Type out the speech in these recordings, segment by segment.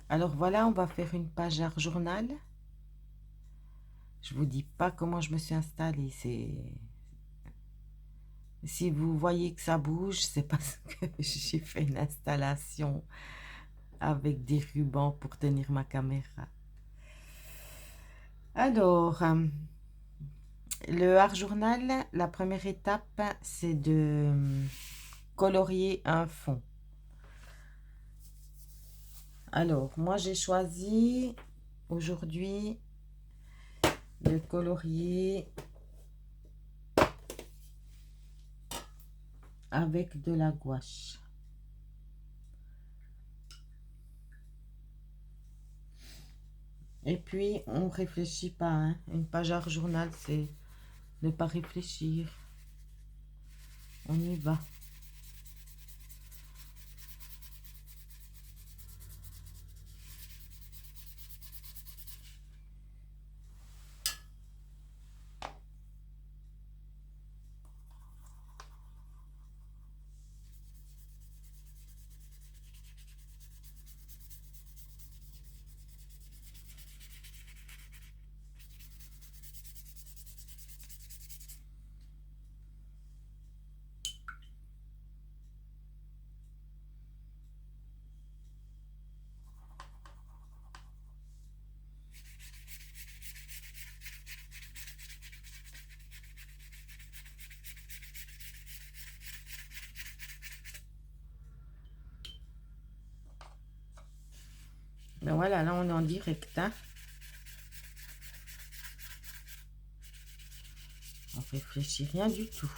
Alors voilà, on va faire une page art journal. Je vous dis pas comment je me suis installée. Si vous voyez que ça bouge, c'est parce que j'ai fait une installation avec des rubans pour tenir ma caméra. Alors, le art journal, la première étape, c'est de colorier un fond. Alors, moi j'ai choisi aujourd'hui de colorier avec de la gouache. Et puis, on réfléchit pas, hein. Une page art journal, c'est ne pas réfléchir. On y va. Ben voilà, là on est en direct, hein. On réfléchit rien du tout.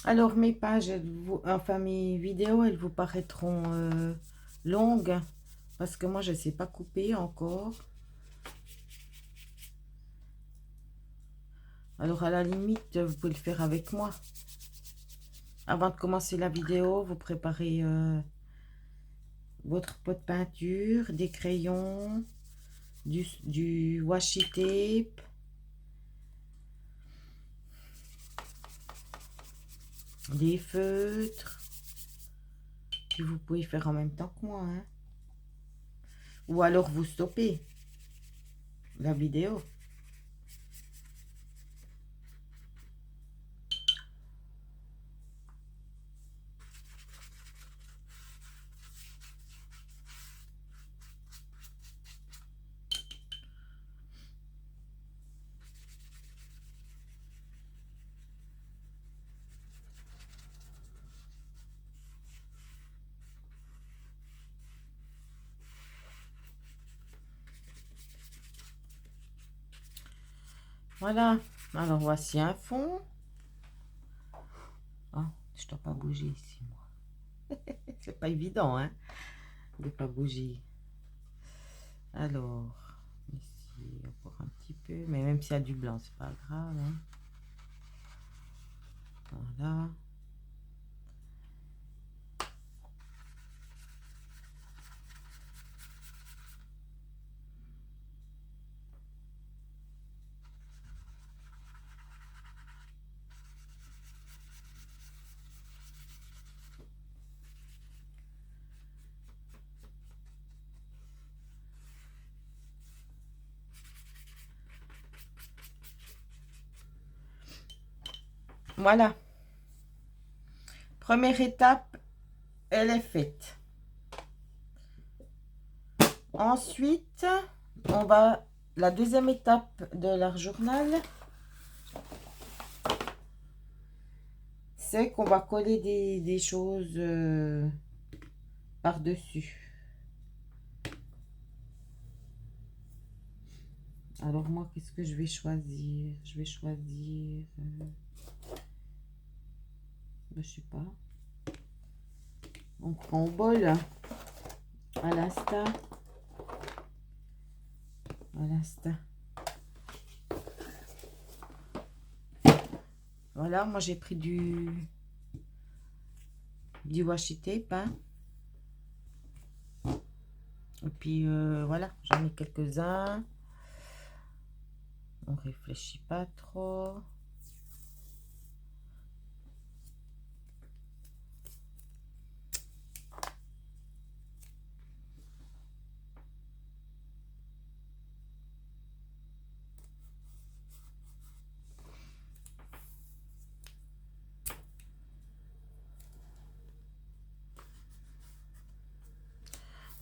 Alors mes pages, enfin mes vidéos, elles vous paraîtront longues parce que moi je ne sais pas couper encore. Alors à la limite, vous pouvez le faire avec moi. Avant de commencer la vidéo, vous préparez votre pot de peinture, des crayons, du washi tape, des feutres. Puis vous pouvez faire en même temps que moi, hein. Ou alors vous stoppez la vidéo. Voilà. Alors voici un fond. Oh, je ne dois pas bouger ici, moi. C'est pas évident, hein, de pas bouger. Alors, ici, encore un petit peu. Mais même s'il y a du blanc, c'est pas grave, hein. Voilà. Voilà. Première étape, elle est faite. Ensuite, on va... La deuxième étape de leur journal, c'est qu'on va coller des choses par-dessus. Alors moi, qu'est-ce que je vais choisir? Je vais choisir... je sais pas. On prend au bol, à l'instant. À l'instant. Voilà, moi j'ai pris du washi tape. Hein. Et puis voilà, j'en ai quelques-uns. On réfléchit pas trop.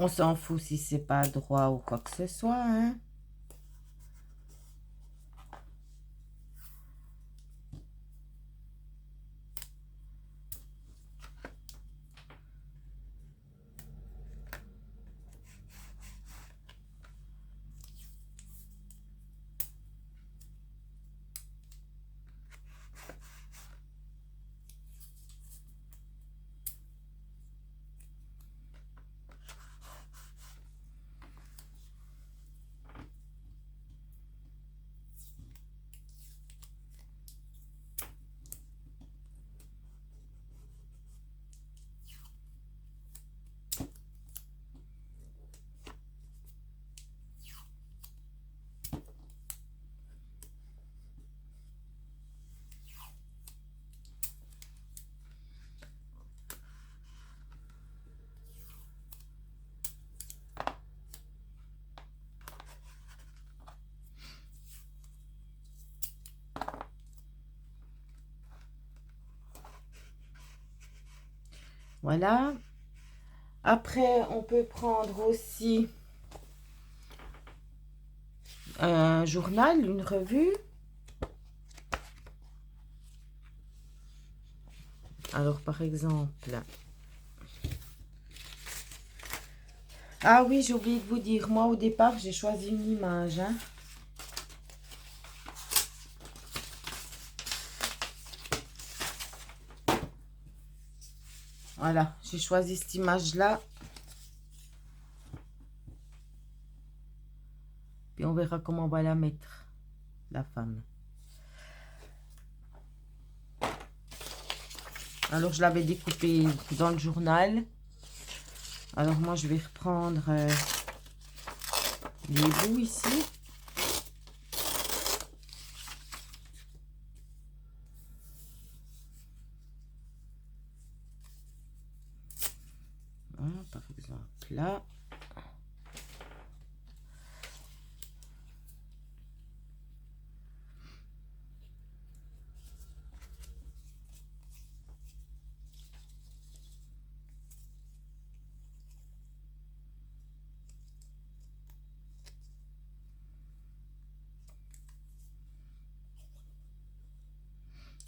On s'en fout si c'est pas droit ou quoi que ce soit. Hein. Voilà. Après, on peut prendre aussi un journal, une revue. Alors, par exemple... Ah oui, j'ai oublié de vous dire. Moi, au départ, j'ai choisi une image. Hein. Voilà, j'ai choisi cette image-là. Puis on verra comment on va la mettre, la femme. Alors, je l'avais découpée dans le journal. Alors, moi, je vais reprendre les bouts ici. Voilà, par exemple, là.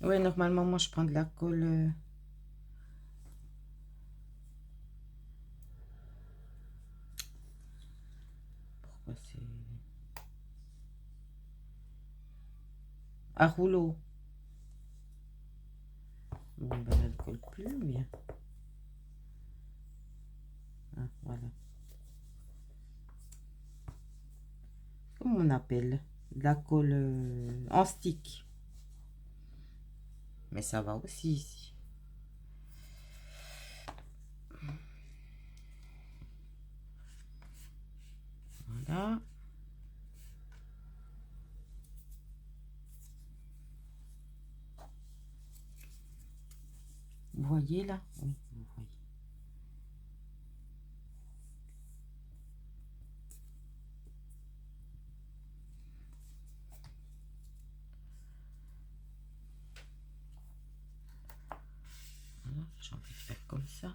Oui, normalement, moi, je prends de la colle. Pourquoi c'est... À rouleau. Bon, ben, elle ne colle plus bien. Ah, voilà. Comment on appelle? De la colle en stick. Mais ça va aussi ici. Voilà. Vous voyez là? Oui, vous voyez. J'ai envie de faire comme ça.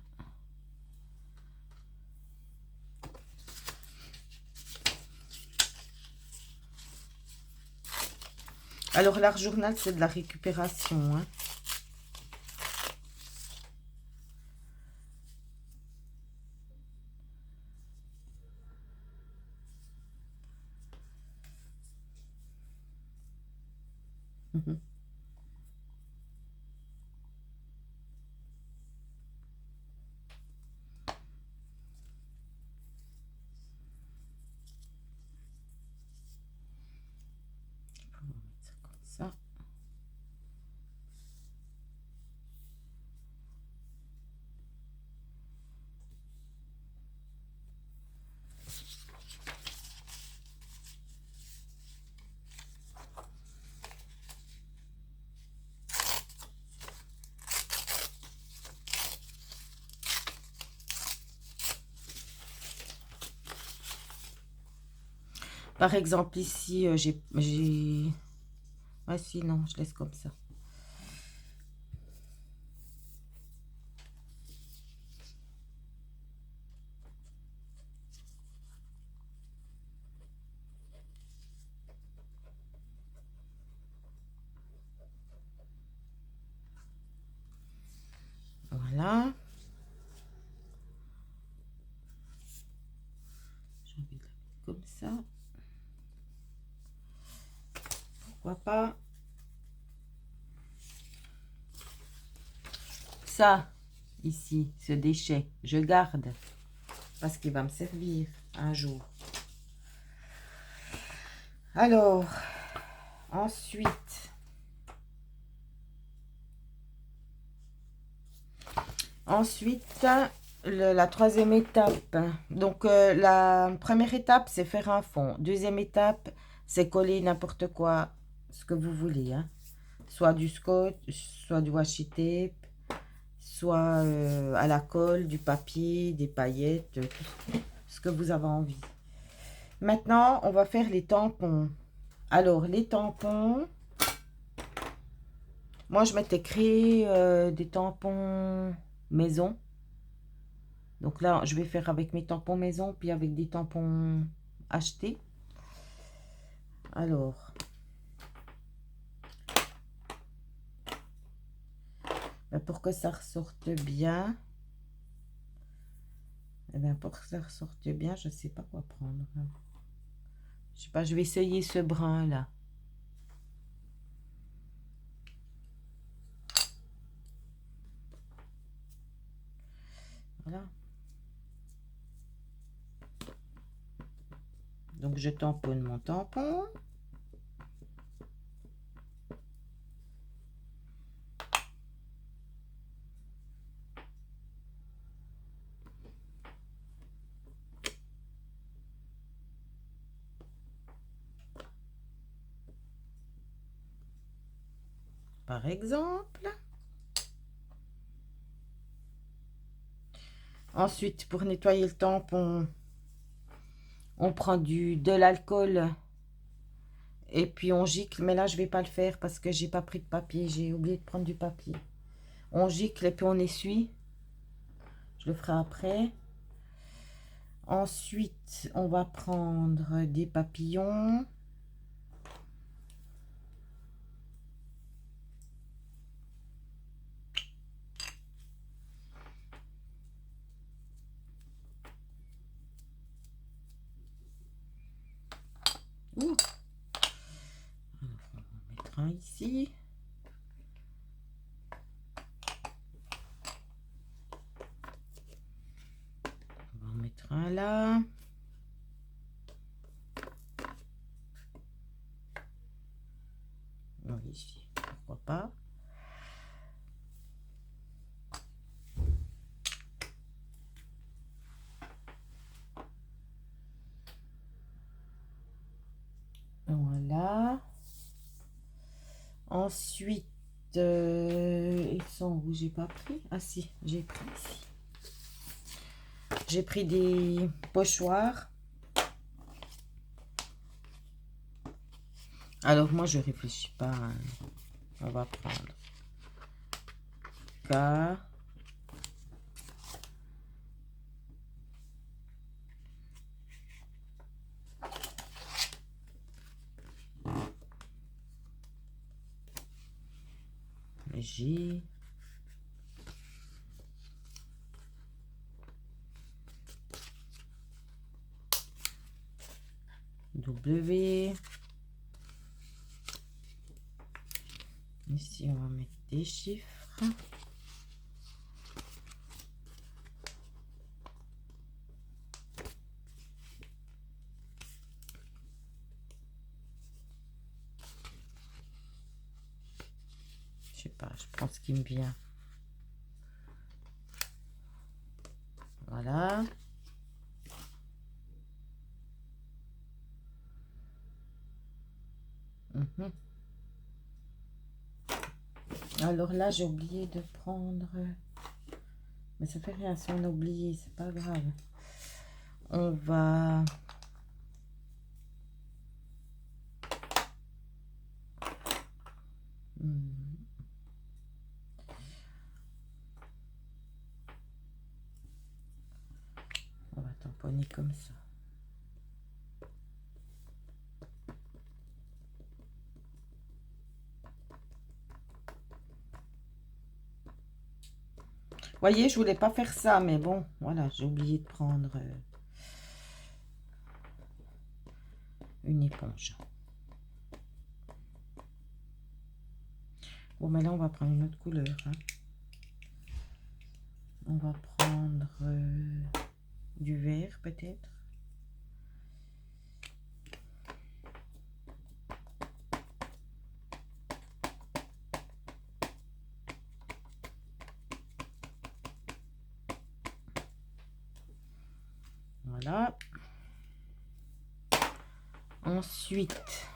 Alors, l'art journal, c'est de la récupération, hein. Mhm. On va mettre ça comme ça. Par exemple, ici, j'ai... Ah si, non, je laisse comme ça. Voilà. J'ai envie de la mettre comme ça. Pourquoi pas. Ça, ici, ce déchet, je garde. Parce qu'il va me servir un jour. Alors, ensuite... la troisième étape. Donc, la première étape, c'est faire un fond. Deuxième étape, c'est coller n'importe quoi, ce que vous voulez. Hein. Soit du scotch, soit du washi tape, soit à la colle, du papier, des paillettes, ce que vous avez envie. Maintenant, on va faire les tampons. Alors, les tampons... Moi, je m'étais créé des tampons maison. Donc là, je vais faire avec mes tampons maison, puis avec des tampons achetés. Alors, pour que ça ressorte bien, pour que ça ressorte bien, je ne sais pas quoi prendre. Je sais pas, je vais essayer ce brun là. Voilà. Donc, je tamponne mon tampon. Par exemple. Ensuite, pour nettoyer le tampon, on prend de l'alcool et puis on gicle. Mais là, je vais pas le faire parce que j'ai pas pris de papier. J'ai oublié de prendre du papier. On gicle et puis on essuie. Je le ferai après. Ensuite, on va prendre des papillons. Ouh. Alors, on va en mettre un ici. On va en mettre un là. Non, ici, pourquoi pas. Voilà. Ensuite, ils sont où? J'ai pas pris. Ah si, j'ai pris ici. J'ai pris des pochoirs. Alors moi, je réfléchis pas. Hein. On va prendre K. J, W. Ici, on va mettre des chiffres. Je sais pas, je prends ce qui me vient. Voilà. Mhm. Alors là, j'ai oublié de prendre... Mais ça fait rien, si on a oublié, c'est pas grave. On va... On va tamponner comme ça. Vous voyez, je voulais pas faire ça, mais bon, voilà, j'ai oublié de prendre une éponge. Bon, mais là, on va prendre une autre couleur. Hein. On va prendre du vert, peut-être. Voilà. Ensuite,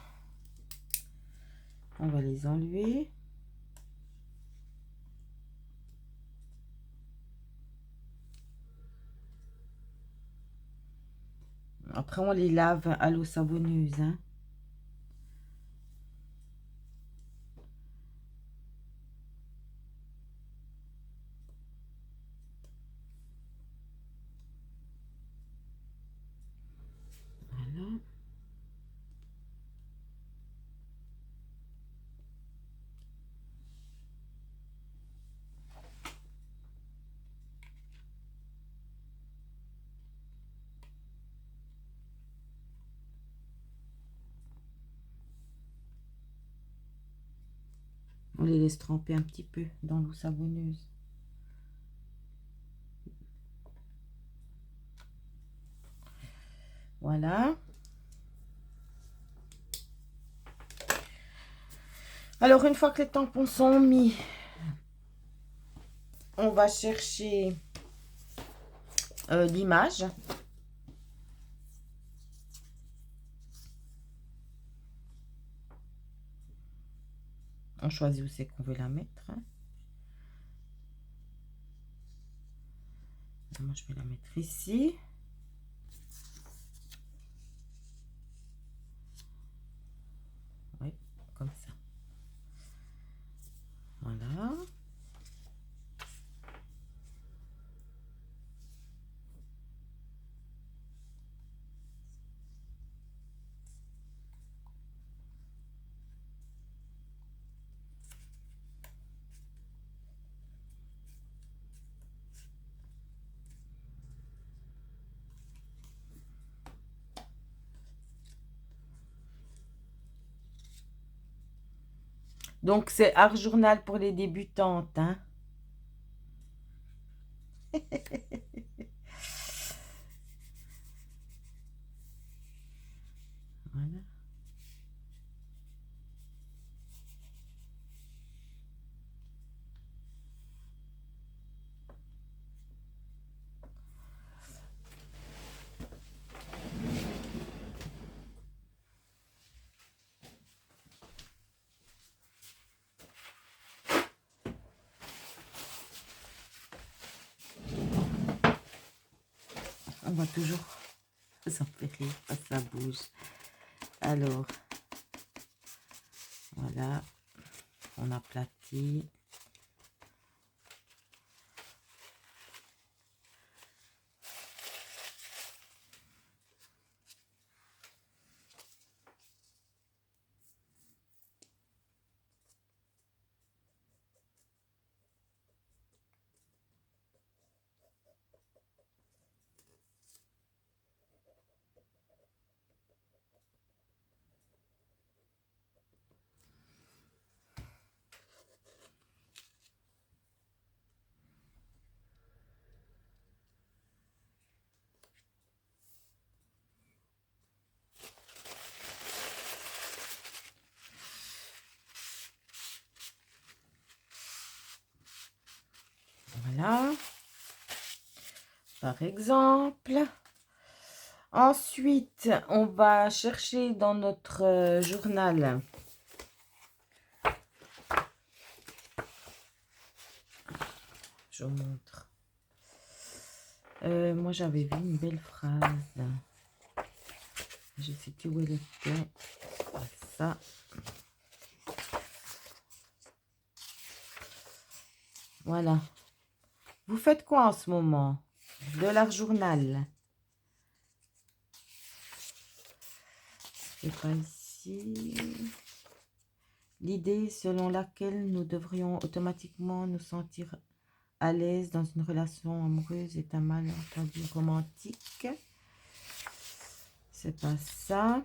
on va les enlever. Après, on les lave à l'eau savonneuse. Hein. Voilà. On les laisse tremper un petit peu dans l'eau savonneuse. Voilà. Alors, une fois que les tampons sont mis, on va chercher l'image. On choisit où c'est qu'on veut la mettre. Hein. Moi, je vais la mettre ici. Oui, comme ça. Voilà. Donc, c'est art journal pour les débutantes. Hein. Voilà. On va toujours... Ça me fait rire, ça bouge. Alors, voilà. On aplatit. par exemple. Ensuite, on va chercher dans notre journal. Je vous montre. Moi, j'avais vu une belle phrase. Je sais plus où elle était. Ça. Voilà. Vous faites quoi en ce moment? De l'art journal. C'est pas ici. L'idée selon laquelle nous devrions automatiquement nous sentir à l'aise dans une relation amoureuse est un malentendu romantique. C'est pas ça.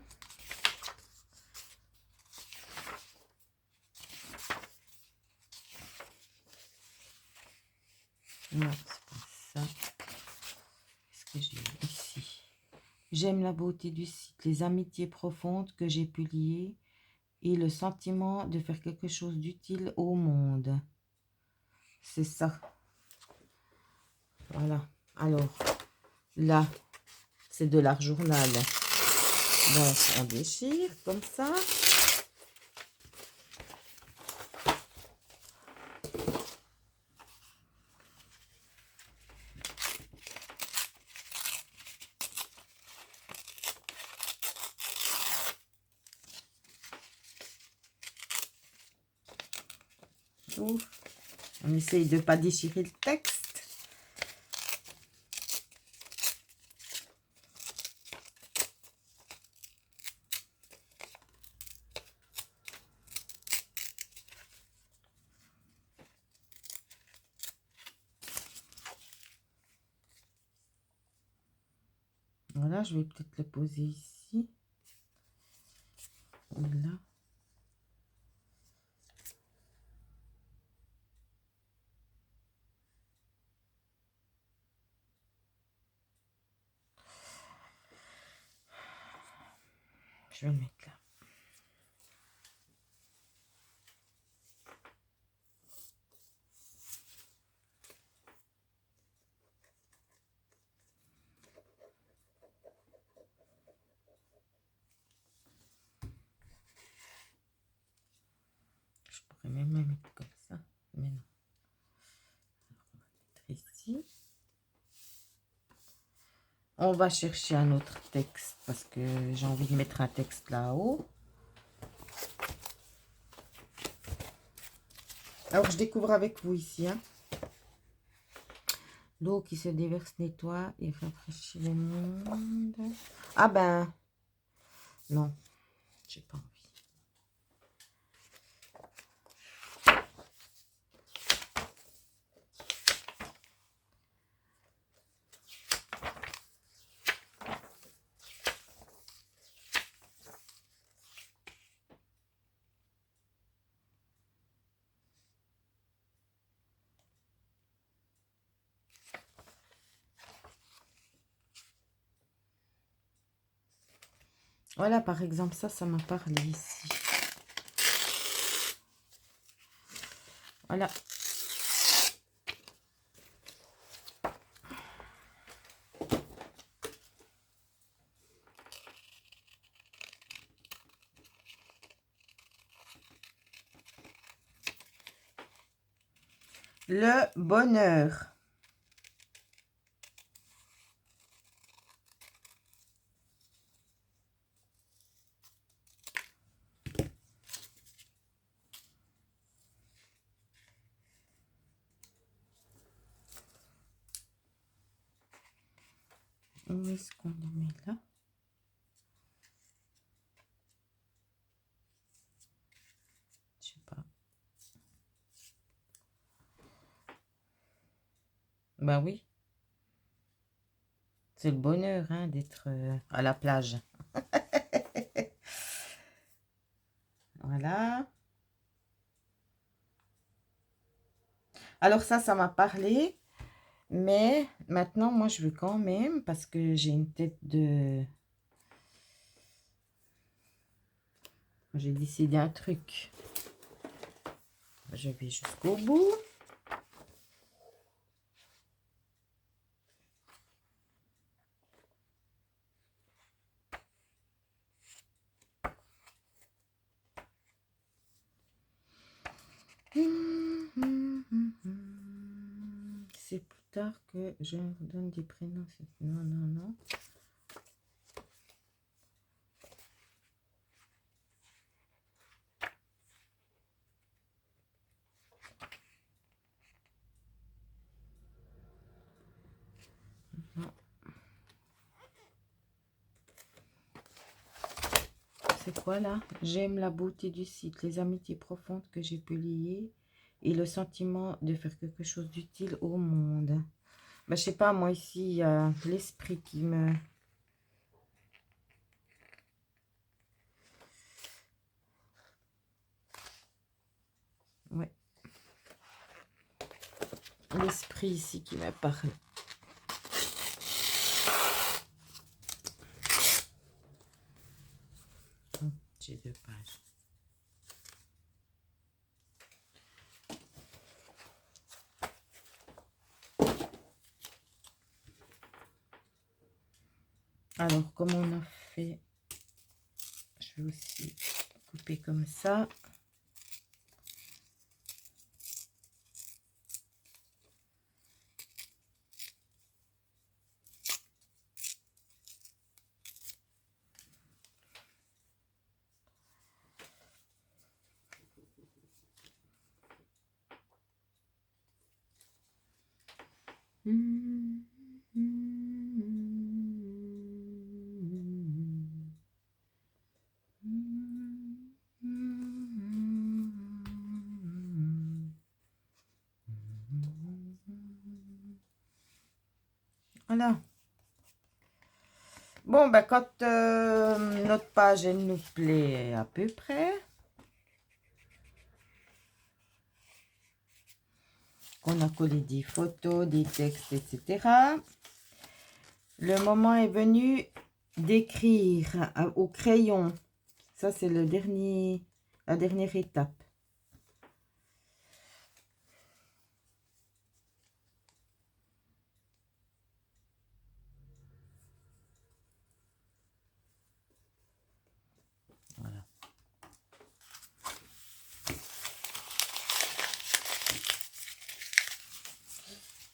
Non, c'est pas ça. Qu'est-ce que j'ai ici? J'aime la beauté du site, les amitiés profondes que j'ai pu lier et le sentiment de faire quelque chose d'utile au monde. C'est ça. Voilà. Alors, là, c'est de l'art journal. Donc, on déchire comme ça. On essaye de ne pas déchirer le texte. Voilà, je vais peut-être le poser ici. Là. Je vais le mettre là. Je pourrais même le mettre comme ça, mais non. Alors, on va le mettre ici. On va chercher un autre texte parce que j'ai envie de mettre un texte là-haut. Alors, je découvre avec vous ici. Hein. L'eau qui se déverse nettoie et rafraîchit le monde. Ah ben, non, j'ai pas envie. Voilà, par exemple, ça m'a parlé ici. Voilà. Le bonheur. Où est-ce qu'on le met là? Je sais pas. Ben oui. C'est le bonheur hein, d'être à la plage. Voilà. Alors ça m'a parlé. Mais maintenant, moi, je veux quand même, parce que j'ai une tête de... J'ai décidé un truc. Je vais jusqu'au bout. tard que je donne des prénoms. Non, non, non. Non. C'est quoi là? J'aime la beauté du site, les amitiés profondes que j'ai pu lier et le sentiment de faire quelque chose d'utile au monde. Ben, je sais pas, moi ici, il y a l'esprit qui me... Ouais. L'esprit ici qui me parle. J'ai 2 pages. Alors, comme on a fait, je vais aussi couper comme ça. Voilà. Bon, ben, quand notre page, elle nous plaît à peu près, qu'on a collé des photos, des textes, etc., le moment est venu d'écrire au crayon. Ça, c'est la dernière étape. Voilà.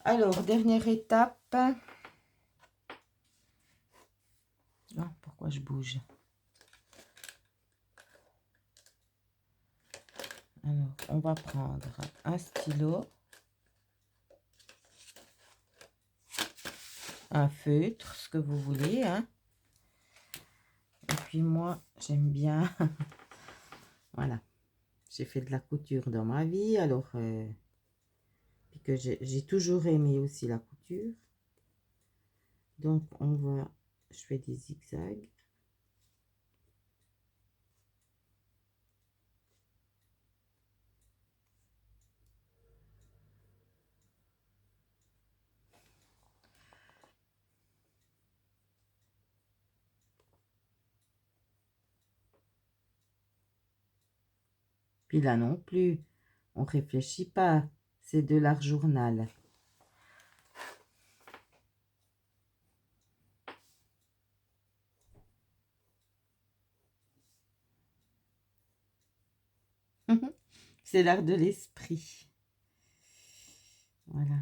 Alors, dernière étape. Ah, pourquoi je bouge? Alors, on va prendre un stylo, un feutre, ce que vous voulez, hein. Et puis moi, j'aime bien, voilà, j'ai fait de la couture dans ma vie, alors que j'ai toujours aimé aussi la couture. Donc, je fais des zigzags. Puis là non plus, on réfléchit pas, c'est de l'art journal. C'est l'art de l'esprit. Voilà.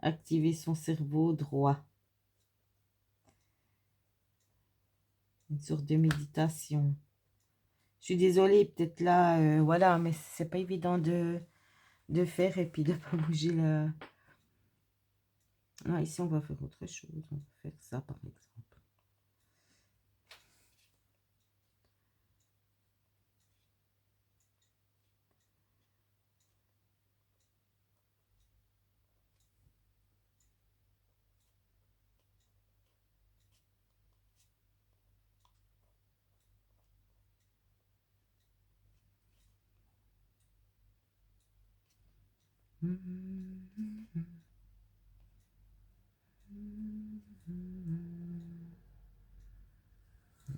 Activer son cerveau droit. Une sorte de méditation. Je suis désolée, peut-être là, voilà, mais c'est pas évident de faire et puis de pas bouger la... Non, ici, on va faire autre chose. On va faire ça, par exemple.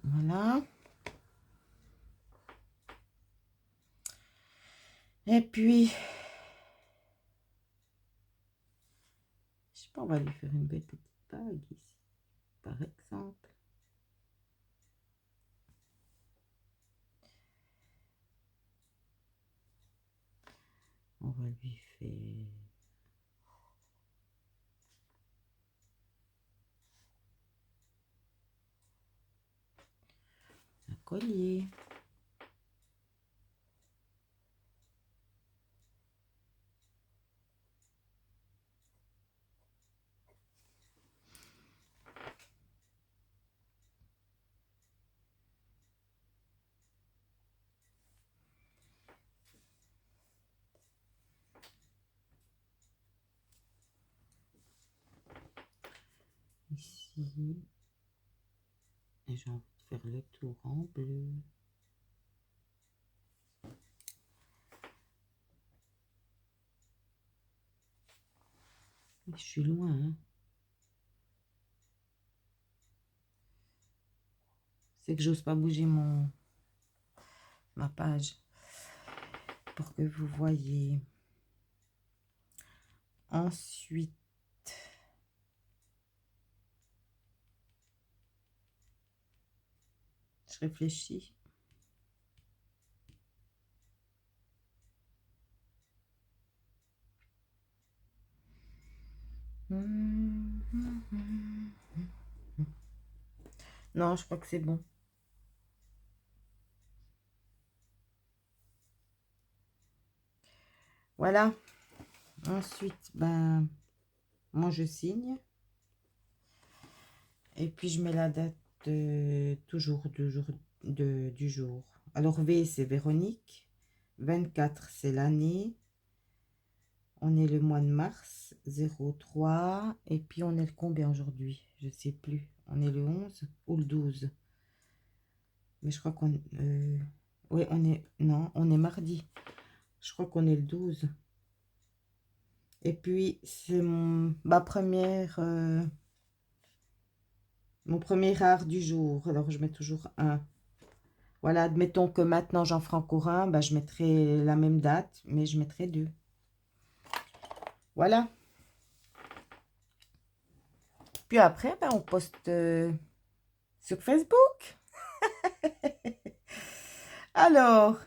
Voilà. Et puis, je sais pas, on va lui faire une belle petite bague ici, par exemple. On va lui faire un collier. Ici. Et j'ai envie de faire le tour en bleu. Je suis loin, hein. C'est que j'ose pas bouger ma page pour que vous voyez. Ensuite, je réfléchis. Non, je crois que c'est bon. Voilà. Ensuite, ben, moi je signe. Et puis je mets la date toujours du jour. Alors V, c'est Véronique. 24, c'est l'année. On est le mois de mars, 03. Et puis on est le combien aujourd'hui? Je sais plus. On est le 11 ou le 12. Mais je crois qu'on... oui, on est... Non, on est mardi. Je crois qu'on est le 12. Et puis, c'est ma première... mon premier art du jour. Alors, je mets toujours un. Voilà, admettons que maintenant j'en ferai encore un. Bah, je mettrai la même date, mais je mettrai 2. Voilà. Puis après, bah, on poste sur Facebook. Alors,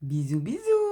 bisous, bisous.